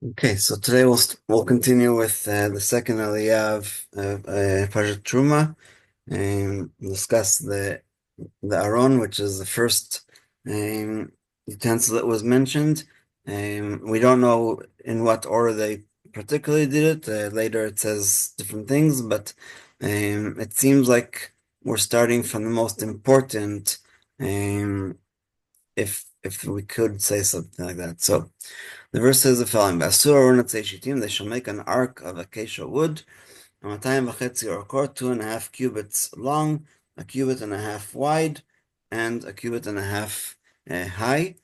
Okay, so today we'll continue with the second aliyah of Rashi Trumah and discuss the Aron, which is the first utensil that was mentioned. We don't know in what order they particularly did it. Later it says different things, but it seems like we're starting from the most important, um, if we could say something like that. So. The verse says the following: they shall make an ark of acacia wood, and 2.5 orchot, 2.5 cubits long, a cubit and a half wide, and a cubit and a half high.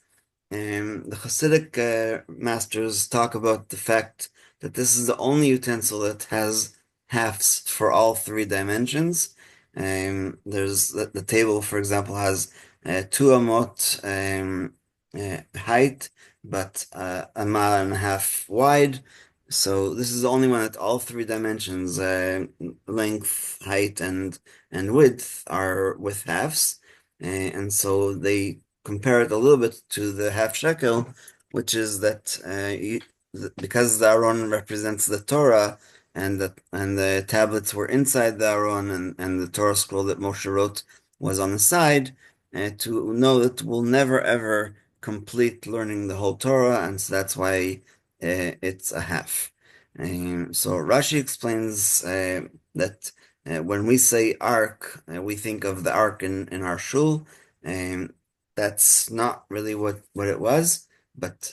The Hasidic masters talk about the fact that this is the only utensil that has halves for all three dimensions. There's the table, for example, has 2 amot height, but a mile and a half wide. So this is the only one that all three dimensions, length, height, and width, are with halves. And so they compare it a little bit to the half shekel, which is that because the Aron represents the Torah, and the tablets were inside the Aron, and the Torah scroll that Moshe wrote was on the side, to know that we'll never ever complete learning the whole Torah, and so that's why it's a half. So Rashi explains that when we say ark, we think of the ark in our shul. Um, that's not really what it was, but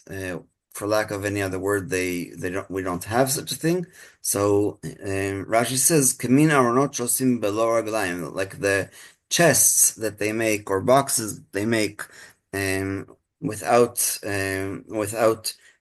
for lack of any other word, they don't we don't have such a thing. So Rashi says, "Kamin aronot shosim belo raglayim," like the chests that they make or boxes that they make um, without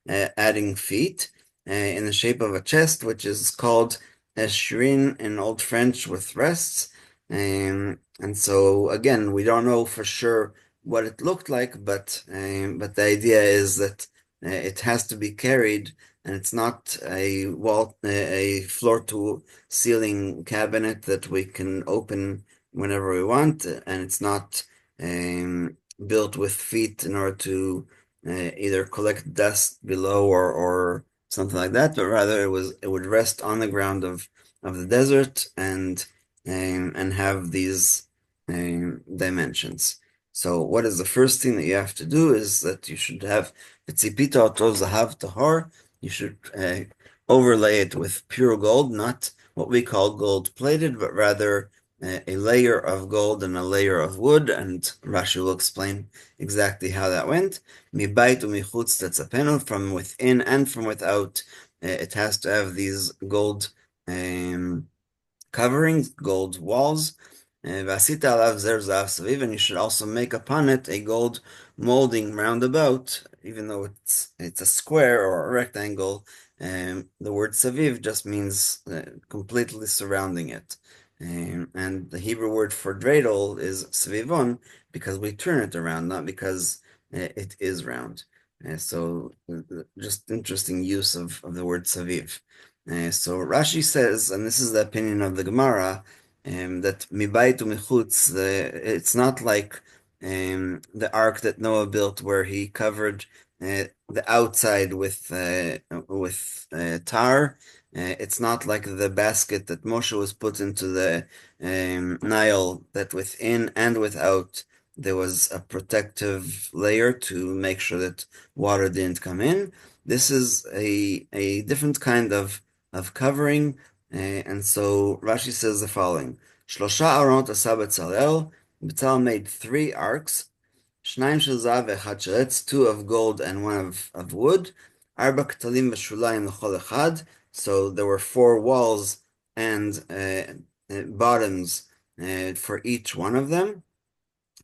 adding feet, in the shape of a chest, which is called a shrin in Old French with rests. And so again, we don't know for sure what it looked like, but the idea is that it has to be carried, and it's not a floor to ceiling cabinet that we can open whenever we want, and it's not built with feet in order to either collect dust below or something like that, but rather it would rest on the ground of the desert and have these dimensions. So what is the first thing that you have to do is that you should have Tzipita Oto Zahav Tahor. You should overlay it with pure gold, not what we call gold plated, but rather a layer of gold and a layer of wood, and Rashi will explain exactly how that went. Mibayit umichutz tetzapenu, from within and from without, it has to have these gold um, coverings, gold walls. V'asita alav zer zav saviv, and you should also make upon it a gold molding roundabout, even though it's a square or a rectangle. The word saviv just means completely surrounding it. And the Hebrew word for dreidel is savivon, because we turn it around, not because it is round. Just interesting use of the word saviv. So Rashi says, and this is the opinion of the Gemara, that mibayit u'michutz, it's not like the ark that Noah built, where he covered the outside with tar. It's not like the basket that Moshe was put into the Nile, that within and without there was a protective layer to make sure that water didn't come in. This is a different kind of covering, and so Rashi says the following: Shlosha aronot asa Betzalel. Betzalel made three arks. Shnayim shel zahav ve'echad shel etz, two of gold and one of wood. Arba ketalim v'shulayim l'chol echad. So there were four walls and bottoms for each one of them.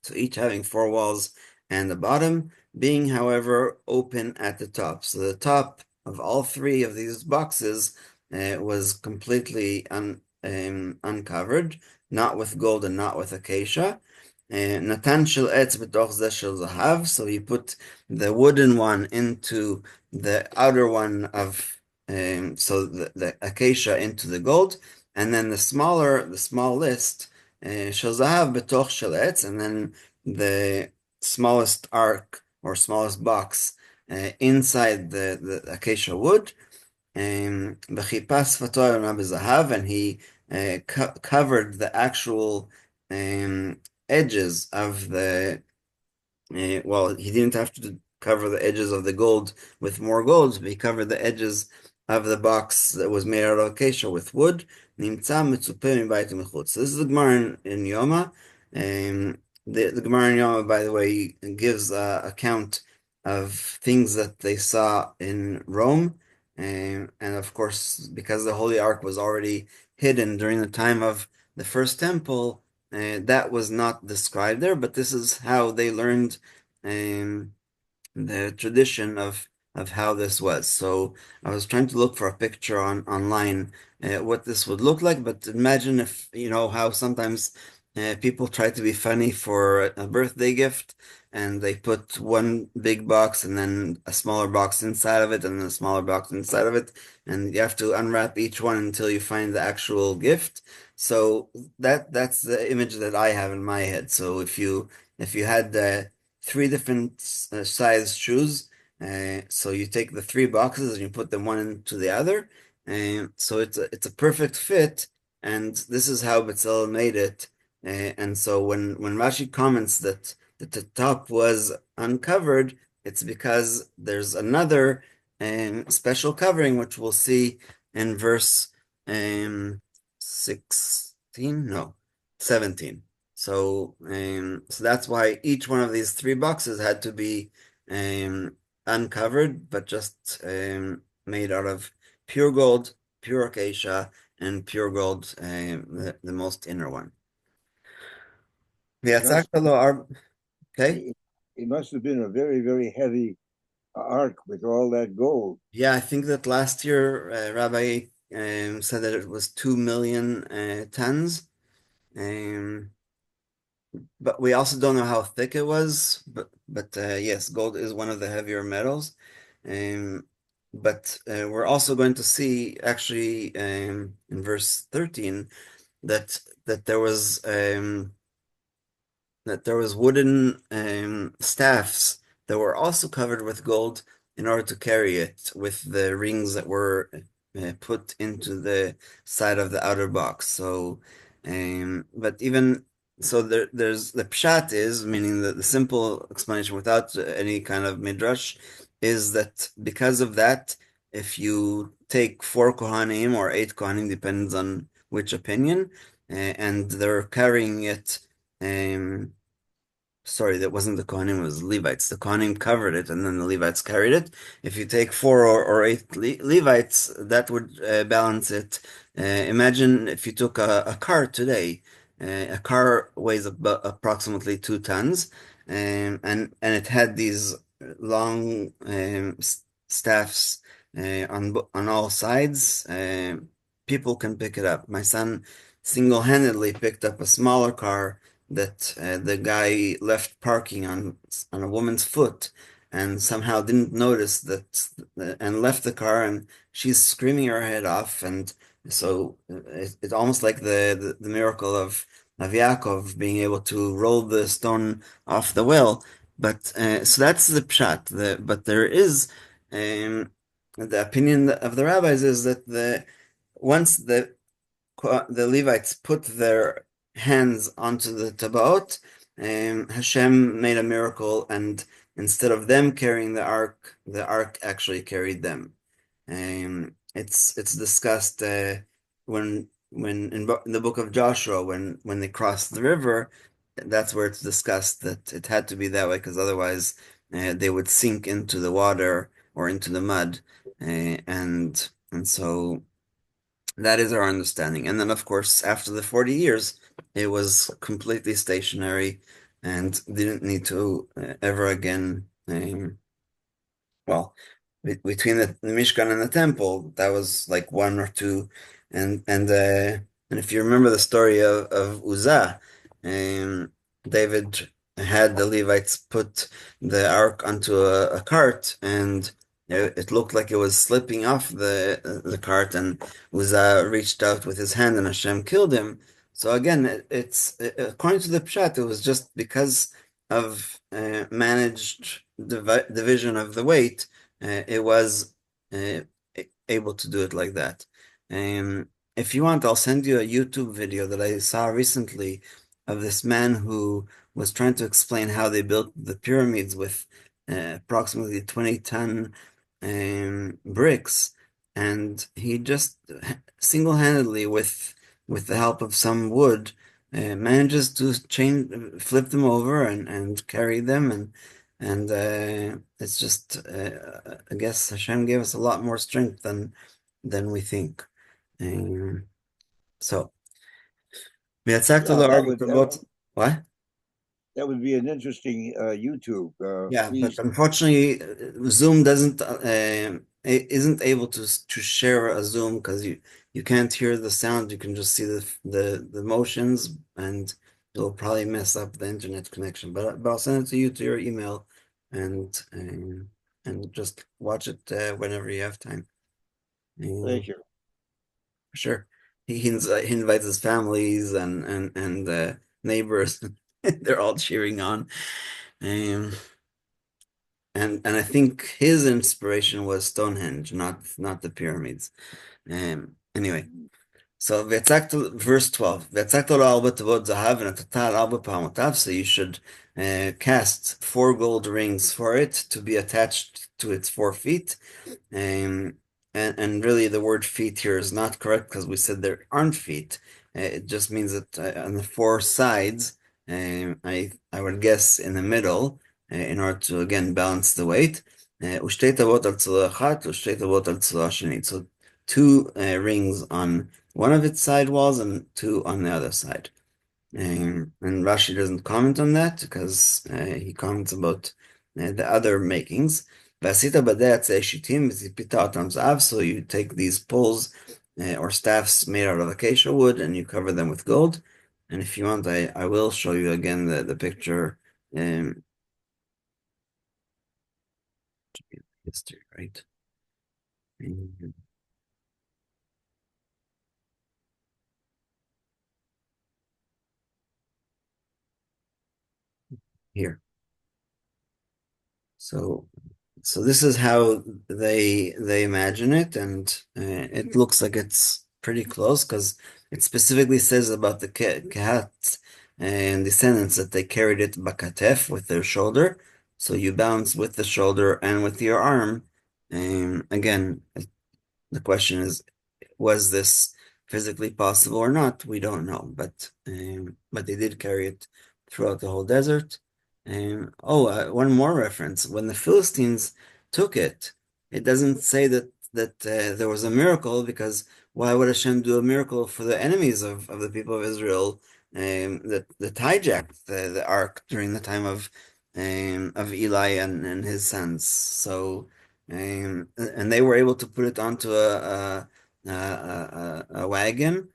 So each having four walls and a bottom, being, however, open at the top. So the top of all three of these boxes was completely uncovered, not with gold and not with acacia. Natan shel etz b'toch zeh shel zahav. So he put the wooden one into the outer one so the acacia into the gold, and then the smallest shel zahav b'toch shel etz, and then the smallest ark or smallest box inside the acacia wood. וחיפה שפתו העליונה בזהב, and he covered the actual edges of the well, he didn't have to cover the edges of the gold with more gold, but he covered the edges of the box that was made out of acacia with wood. נמצא מצופה מבית ומחוץ. So this is the Gemara in Yoma. The Gemara in Yoma, by the way, gives a account of things that they saw in Rome. And of course, because the Holy Ark was already hidden during the time of the first temple, that was not described there, but this is how they learned um, the tradition of how this was. So I was trying to look for a picture online what this would look like, but imagine if you know how sometimes people try to be funny for a birthday gift and they put one big box and then a smaller box inside of it and then a smaller box inside of it, and you have to unwrap each one until you find the actual gift. So that's the image that I have in my head. So if you had three different size shoes. So you take the three boxes and you put them one into the other. So it's a perfect fit, and this is how Bezalel made it. And so when Rashi comments that the top was uncovered, it's because there's another special covering, which we'll see in verse 16, no, 17. So that's why each one of these three boxes had to be uncovered, but just made out of pure gold, pure acacia, and pure gold, the most inner one. It must, Okay. it, it must have been a very, very heavy ark with all that gold. Yeah, I think that last year Rabbi said that it was 2 million tons. Um, But we also don't know how thick it was. But yes, gold is one of the heavier metals. Um, but we're also going to see actually in verse 13 that that there was wooden staffs that were also covered with gold in order to carry it with the rings that were put into the side of the outer box. But even so, there's the pshat is, meaning the simple explanation without any kind of midrash, is that because of that, if you take four kohanim or eight kohanim, depends on which opinion, and they're carrying it. Sorry, that wasn't the Kohanim, it was Levites. The Kohanim covered it, and then the Levites carried it. If you take four or eight Levites, that would balance it. Imagine if you took a car today. A car weighs about approximately 2 tons, and it had these long staffs on all sides. People can pick it up. My son single-handedly picked up a smaller car that the guy left parking on a woman's foot and somehow didn't notice that and left the car, and she's screaming her head off. And so it's almost like the miracle of Yaakov being able to roll the stone off the well. But so that's the pshat. But there is the opinion of the rabbis is that once the Levites put their hands onto the Tabaot, Hashem made a miracle, and instead of them carrying the ark actually carried them. It's discussed when in the book of Joshua when they crossed the river, that's where it's discussed that it had to be that way because otherwise they would sink into the water or into the mud, and so. That is our understanding. And then, of course, after the 40 years, it was completely stationary and didn't need to ever again. Well, between the Mishkan and the temple, that was like one or two. And if you remember the story of Uzzah, David had the Levites put the ark onto a cart, and it looked like it was slipping off the cart, and Uzzah reached out with his hand, and Hashem killed him. So again, it's according to the Pshat, it was just because managed division of the weight, it was uh, able to do it like that. Um, if you want, I'll send you a YouTube video that I saw recently of this man who was trying to explain how they built the pyramids with approximately 20-ton bricks, and he just single-handedly, with the help of some wood, manages to flip them over and carry them, and it's just I guess Hashem gave us a lot more strength than we think. Um, so ויצקת Yeah, לו ארבע טובות. What? that would be an interesting YouTube. Yeah, but Please, unfortunately, Zoom doesn't isn't able to share a Zoom because you can't hear the sound. You can just see the motions, and it'll probably mess up the internet connection. But I'll send it to you to your email, and just watch it whenever you have time. thank Um, you. sure, he invites his families and neighbors. They're all cheering on. Um, and I think his inspiration was Stonehenge, not the pyramids. Anyway, so verse 12, ויצקת לו ארבע תיבות זהב ונתת על ארבע פעמותיו, so you should cast four gold rings for it to be attached to its 4 feet. Um, and really, the word feet here is not correct because we said there aren't feet. It just means that on the four sides, I would guess in the middle, in order to again balance the weight. ושתי טובות על צלע אחת ושתי טובות על צלע השנית. So two rings on one of its side walls and two on the other side. And Rashi doesn't comment on that because he comments about the other makings. ועשית בדי עצי שיטים וציפית אותם זהב, so you take these poles or staffs made out of acacia wood and you cover them with gold. And if you want, I will show you again the picture history, right? Um, Here. So So this is how they imagine it, and it looks like it's pretty close because it specifically says about the Kehat and descendants that they carried it bakatef with their shoulder. So you balance with the shoulder and with your arm. Again, the question is, was this physically possible or not? We don't know, but they did carry it throughout the whole desert. One more reference. When the Philistines took it, it doesn't say that there was a miracle because why would Hashem do a miracle for the enemies of the people of Israel that hijacked the ark during the time of Eli and his sons? So and they were able to put it onto a wagon,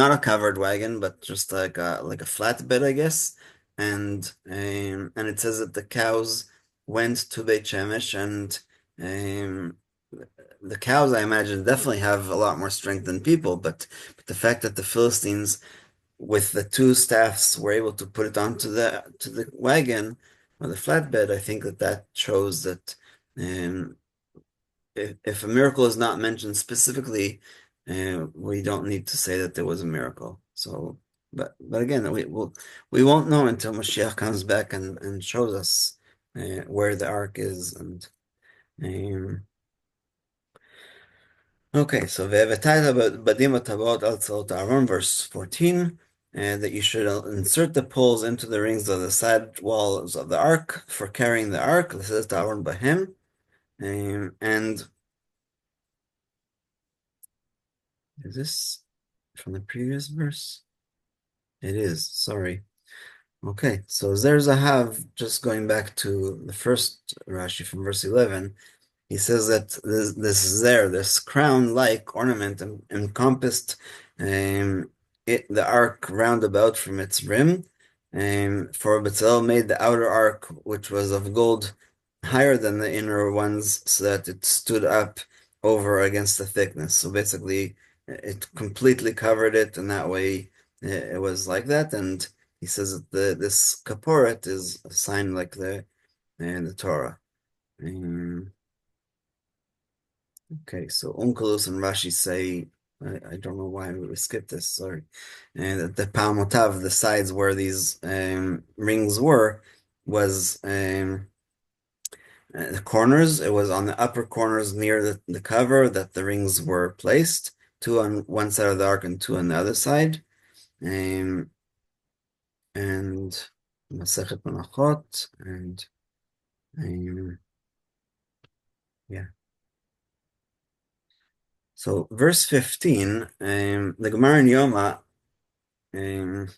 not a covered wagon, but just like a flatbed, I guess. And it says that the cows went to Beit Shemesh, and um, the cows, I imagine, definitely have a lot more strength than people. But the fact that the Philistines, with the two staffs, were able to put it onto the wagon or the flatbed, I think that shows that. Um, if a miracle is not mentioned specifically, we don't need to say that there was a miracle. So, but again, we won't know until Mashiach comes back and shows us where the ark is. And okay, so ve'evetaita badim atabot al tzalot Aaron, verse 14. That you should insert the poles into the rings of the side walls of the ark for carrying the ark. This is Aaron Bahem. And is this from the previous verse? It is, sorry. Okay, so there's a have, just going back to the first Rashi from verse 11. He says that this crown-like ornament encompassed the ark round about from its rim. For Bezalel made the outer ark, which was of gold, higher than the inner ones, so that it stood up over against the thickness. So basically, it completely covered it, and that way it was like that. And he says that this kaporet is a sign like the Torah. Um, okay, so Onkelos and Rashi say, I don't know why we skipped this, sorry. And that the Palmotav, the sides where these rings were, was the corners. It was on the upper corners near the cover that the rings were placed, two on one side of the ark and two on the other side. Um, and Masechet Menachot, and um, yeah. So verse 15, the Gemara in Yoma um,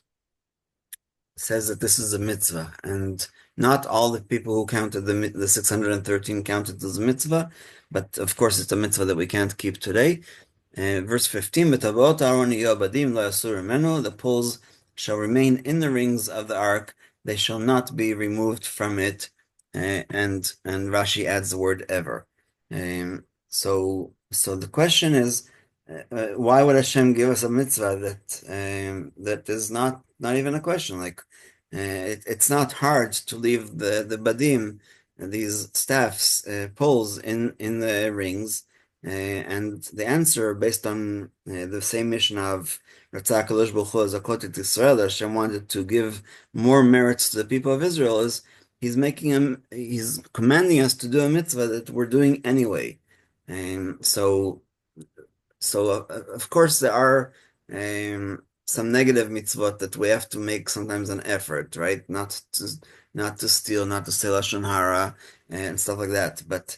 says that this is a mitzvah, and not all the people who counted the 613 counted as a mitzvah, but of course it's a mitzvah that we can't keep today. Verse 15, B'tavot Aaron Yobadim lo yasur menu, the poles shall remain in the rings of the ark, they shall not be removed from it, and Rashi adds the word ever. So the question is, why would Hashem give us a mitzvah that is not even a question? Like, it's not hard to leave the badim, these staffs, poles in the rings. And the answer, based on the same mission of Ratzah Kadosh Baruch Hu Zakot et Yisrael, that Hashem wanted to give more merits to the people of Israel, is he's commanding us to do a mitzvah that we're doing anyway. And so, of course, there are some negative mitzvot that we have to make sometimes an effort, right? Not to steal, not to say lashon hara, and stuff like that. But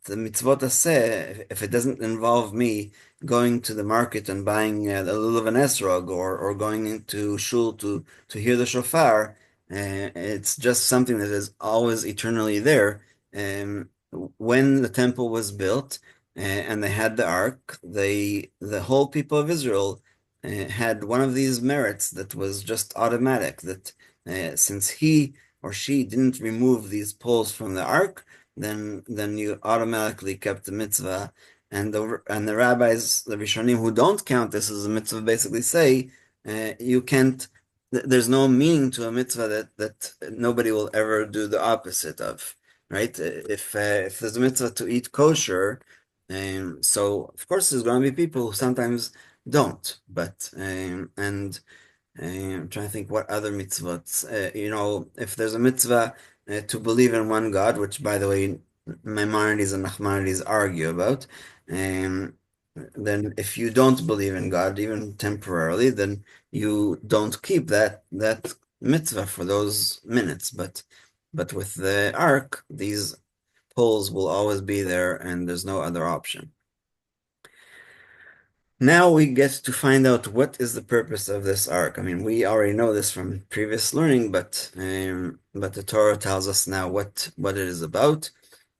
the mitzvot aseh, if it doesn't involve me going to the market and buying a lulav and esrog, or going into shul to hear the shofar, it's just something that is always eternally there. When the temple was built, and they had the ark, the whole people of Israel had one of these merits that was just automatic, that since he or she didn't remove these poles from the ark, then you automatically kept the mitzvah. And the rabbis, the Rishonim who don't count this as a mitzvah, basically say you can't. There's no meaning to a mitzvah that nobody will ever do the opposite of, right? If there's a mitzvah to eat kosher, so of course there's going to be people who sometimes don't, but I'm trying to think what other mitzvot. If there's a mitzvah to believe in one God, which by the way Maimonides and Nachmanides argue about, um, then if you don't believe in God even temporarily, then you don't keep that mitzvah for those minutes. But with the ark, these poles will always be there, and there's no other option. Now we get to find out what is the purpose of this ark. I mean, we already know this from previous learning, but the Torah tells us now what it is about,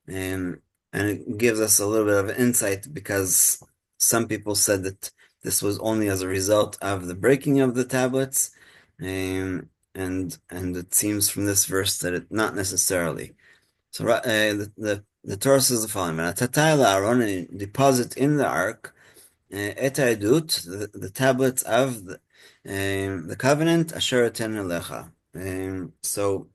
and it gives us a little bit of insight, because some people said that this was only as a result of the breaking of the tablets, and it seems from this verse that it not necessarily. So the Torah says the following: "V'natatay la'Aaron, and deposit in the ark et ha'edut, the tablets of the covenant, asher eten elecha." So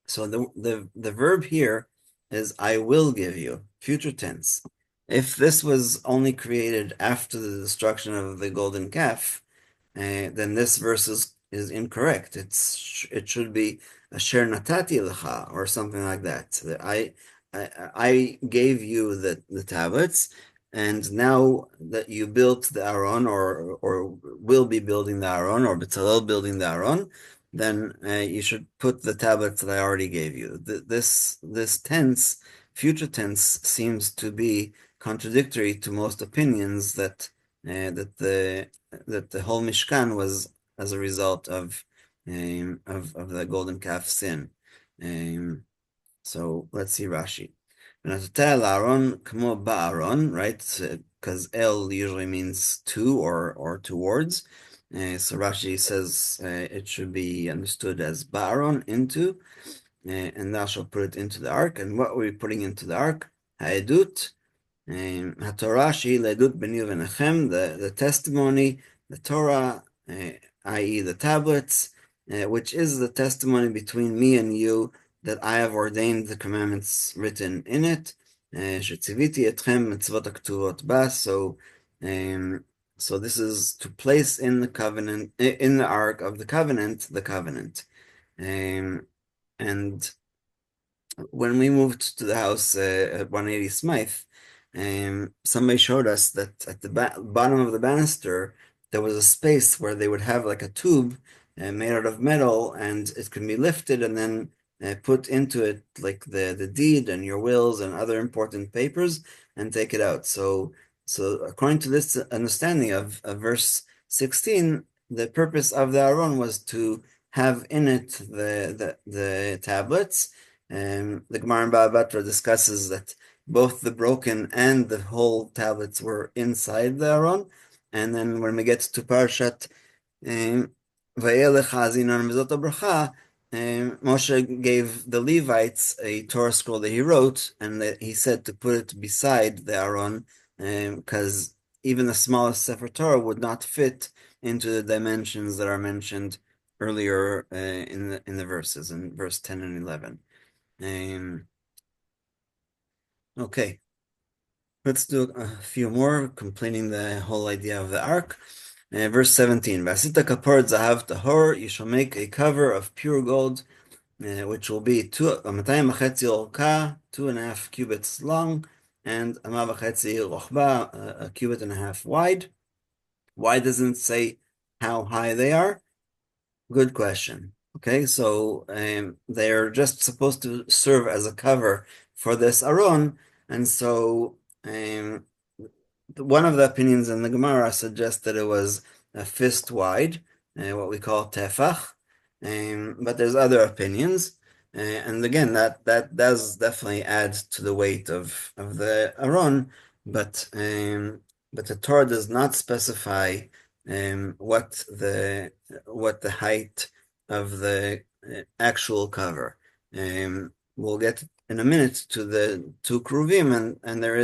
the verb here is "I will give you," future tense. If this was only created after the destruction of the golden calf, then this verse is incorrect. It should be Asher natati lecha, or something like that. I gave you the tablets, and now that you built the Aron, or will be building the Aron, or Bezalel building the Aron, then you should put the tablets that I already gave you. This tense, future tense, seems to be contradictory to most opinions that the whole Mishkan was as a result of the golden calf sin. So let's see Rashi. Aaron kamo ba'aron, right? Because el usually means to or towards. So Rashi says it should be understood as ba'aron, into, and thou shalt put it into the ark. And what are we putting into the ark? Ha'edut, HaTorah, the testimony, the Torah, i.e., the tablets, which is the testimony between me and you that I have ordained the commandments written in it. שציוויתי אתכם מצוות הכתובות בה. So this is to place in the covenant, in the ark of the covenant. And when we moved to the house at 180 Smythe, somebody showed us that at the bottom of the banister, there was a space where they would have like a tube made out of metal, and it can be lifted and then put into it like the deed and your wills and other important papers and take it out. So according to this understanding of verse 16, the purpose of the Aron was to have in it the tablets. The Gemara in Bava Batra discusses that both the broken and the whole tablets were inside the Aron. And then when we get to Parshat Vayelech Hazinon Mizot Bracha, Moshe gave the Levites a Torah scroll that he wrote, and that he said to put it beside the Aron, because even the smallest Sefer Torah would not fit into the dimensions that are mentioned earlier in the verses, in verse 10 and 11. Okay, let's do a few more, completing the whole idea of the ark. Verse 17, Vasita kapor zahav tahor, you shall make a cover of pure gold, which will be 2.5 orka, 2.5 cubits long, and 1.5 rochba, a cubit and a half wide. Why doesn't it say how high they are? Good question. Okay, so they're just supposed to serve as a cover for this Aron, and so one of the opinions in the Gemara suggests that it was a fist wide, what we call tefach, but there's other opinions, and again that does definitely add to the weight of the Aron, but the Torah does not specify what the height of the actual cover. We'll get in a minute to the two kruvim, and there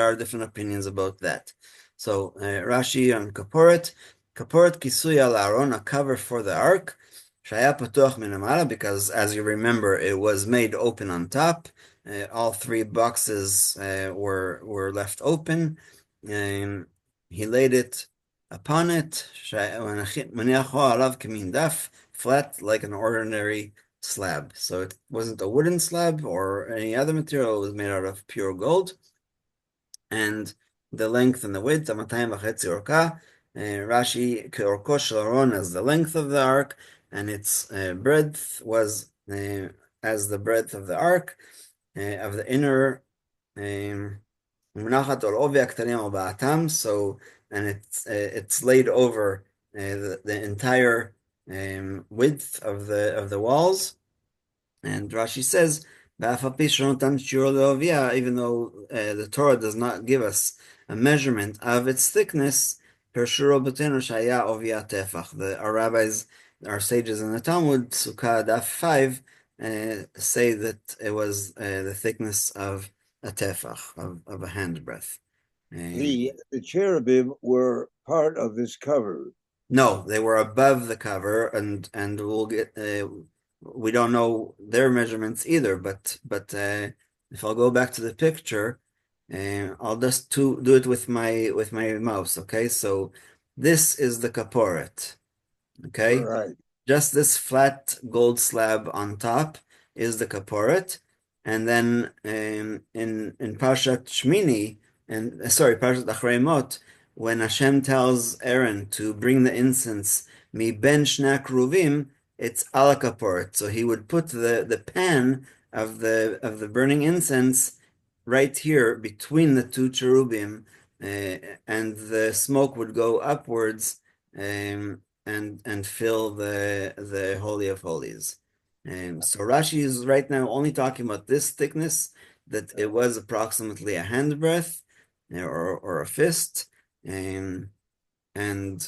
are different opinions about that. So Rashi on kaporet kisui al aron, a cover for the ark, shaya patuach minamala, because as you remember, it was made open on top. All three boxes were left open. He laid it upon it, flat like an ordinary slab. So it wasn't a wooden slab or any other material, it was made out of pure gold. And the length and the width, 2.5 orka, Rashi keorko shel Aron, as the length of the ark, and its breadth was as the breadth of the ark, of the inner so, and it's laid over the entire width of the walls. And Rashi says, even though the Torah does not give us a measurement of its thickness, our rabbis, our sages in the Talmud, Sukkah Daf 5, say that it was the thickness of a tefach, of a handbreadth. The cherubim were part of this cover. No, they were above the cover, and we'll get. We don't know their measurements either, but if I'll go back to the picture, I'll just do it with my mouse. Okay, so this is the kaporet. Okay, Right. just this flat gold slab on top is the kaporet, and then in Parshat Shmini, and Parshat Achrei Mot, when Hashem tells Aaron to bring the incense mi ben shna kruvim, it's ala kaporet. So he would put the pan of the burning incense right here between the two cherubim, and the smoke would go upwards. And fill the Holy of Holies. So Rashi is right now only talking about this thickness, that it was approximately a handbreadth or a fist, and I'm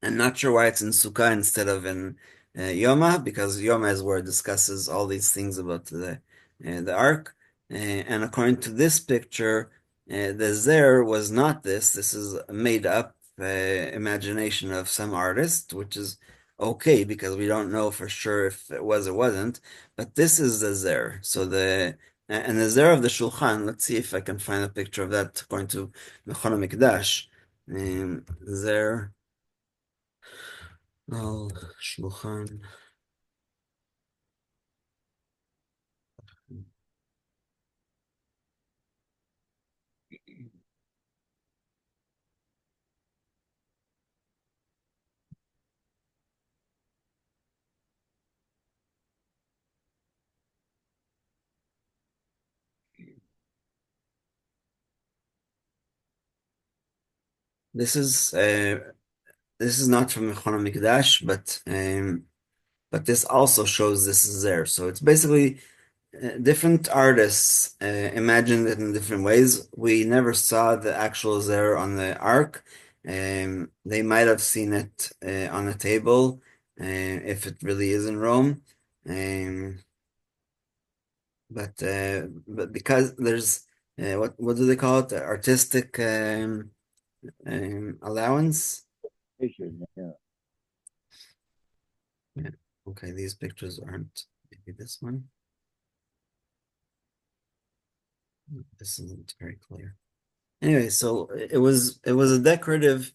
not sure why it's in Sukkah instead of in Yoma, because Yoma is where it discusses all these things about the ark. And according to this picture, the Zer was not this. This is made up imagination of some artist, which is okay because we don't know for sure if it was or wasn't. But this is the zer. So and the zer of the shulchan. Let's see if I can find a picture of that according to Mechon Mikdash. Zer al shulchan. This is uh, this is not from Mechon Mikdash, but this also shows this is there. So it's basically different artists imagined it in different ways. We never saw the actual Zer on the Ark. They might have seen it on a table if it really is in Rome. Um, but because there's what do they call it? Artistic allowance. Yeah. Yeah. Okay, these pictures aren't maybe this one. This isn't very clear. Anyway, so it was a decorative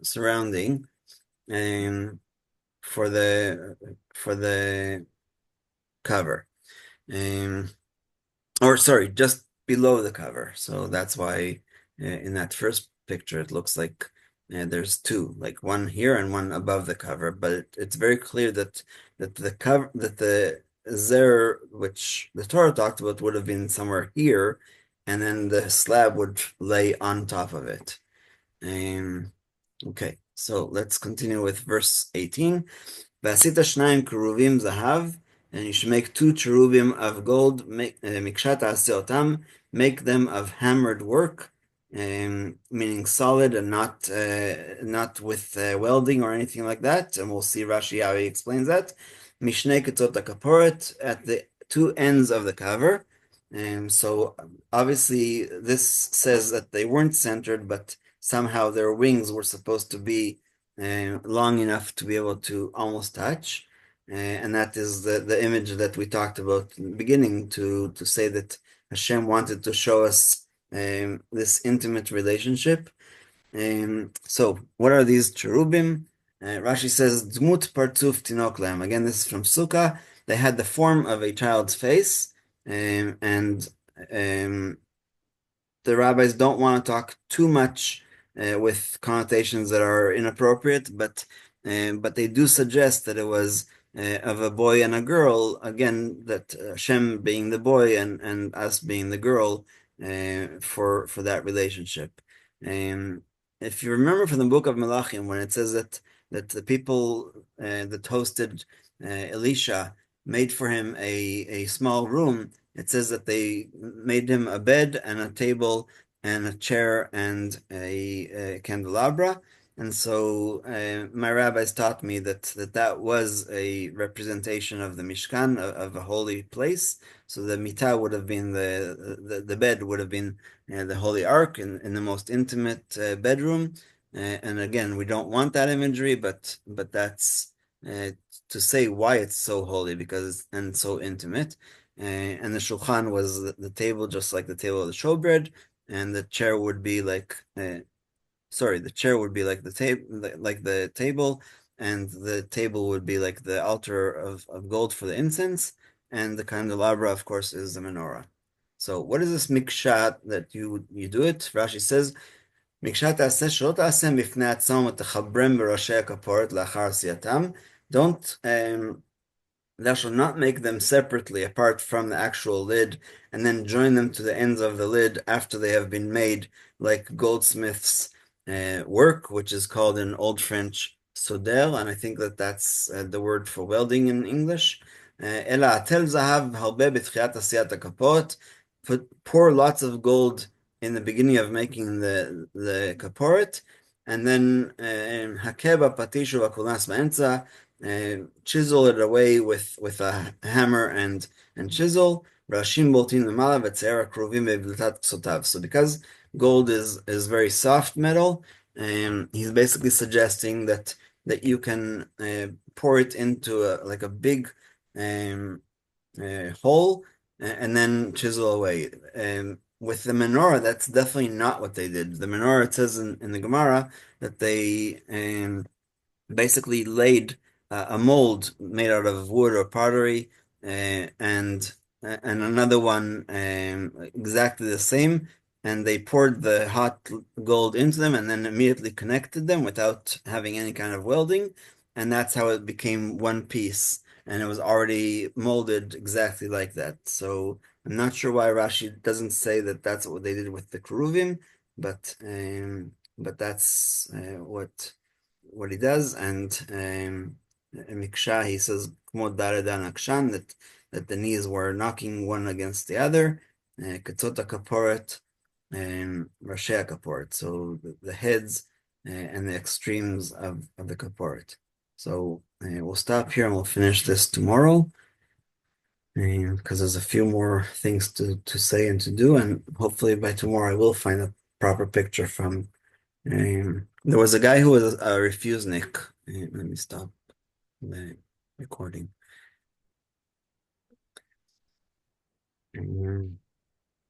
surrounding um for the cover. Um or sorry, just below the cover. So that's why in that first picture it looks like there's two, like one here and one above the cover, but it's very clear that the cover that the zer which the Torah talked about would have been somewhere here, and then the slab would lay on top of it. Um, okay, so let's continue with verse 18. ועשית שניים כרובים זהב, and you should make two cherubim of gold, מקשה תעשה אותם, make them of hammered work, meaning solid and not with welding or anything like that, and we'll see Rashi how he explains that. משני קצות הכפורת, at the two ends of the cover. So obviously this says that they weren't centered, but somehow their wings were supposed to be long enough to be able to almost touch. And that is the image that we talked about in the beginning to say that Hashem wanted to show us this intimate relationship. So what are these cherubim? Rashi says, Dmut Partsuf Tinok Lam. Again, this is from Sukkah. They had the form of a child's face, and um, the rabbis don't want to talk too much with connotations that are inappropriate, but they do suggest that it was of a boy and a girl. Again, that Hashem being the boy and us being the girl for that relationship. Um, if you remember from the book of Melachim, when it says that the people that hosted Elisha made for him a small room, it says that they made him a bed and a table and a chair and a candelabra. And so my rabbis taught me that was a representation of the Mishkan, of a holy place. So the mitah would have been the bed would have been the holy ark in the most intimate bedroom. And again, we don't want that imagery, but that's uh, to say why it's so holy because and so intimate. And the shulchan was the table, just like the table of the showbread, and the chair would be like, the chair would be like the table, and the table would be like the altar of gold for the incense, and the candelabra, of course, is the menorah. So, what is this mikshat that you do it? Rashi says, "Mikshat תעשה שלא תעשה בפני עצמם ותחברם בראשי הכפורת לאחר עשייתם." Don't Thou shalt not make them separately apart from the actual lid, and then join them to the ends of the lid after they have been made, like goldsmiths' work, which is called in Old French sodel, and I think that that's the word for welding in English. אלא התל זהב הרבה בתחילת עשיית הכפות. Pour lots of gold in the beginning of making the kaporet, and then הכה בפטיש ובכונס באמצע, chisel it away with a hammer and chisel. Rashim boltin lemala v'tzeira kruvim ve'vlitat ksotav. So because gold is very soft metal, He's basically suggesting that you can pour it into like a big um, hole and then chisel away. With the menorah, that's definitely not what they did. The menorah, it says in the Gemara that they basically laid a mold made out of wood or pottery, and another one exactly the same, and they poured the hot gold into them and then immediately connected them without having any kind of welding, and that's how it became one piece, and it was already molded exactly like that. So I'm not sure why Rashi doesn't say that that's what they did with the keruvim, but that's what he does, and in Miksha he says Kmo Daredan Akshan, that the knees were knocking one against the other, Katzota Kaporet, Rashea Kaporet, so the heads and the extremes of the Kaporet. So we'll stop here and we'll finish this tomorrow, because there's a few more things to say and to do, and hopefully by tomorrow I will find a proper picture from there was a guy who was a refusenik. Let me stop the recording.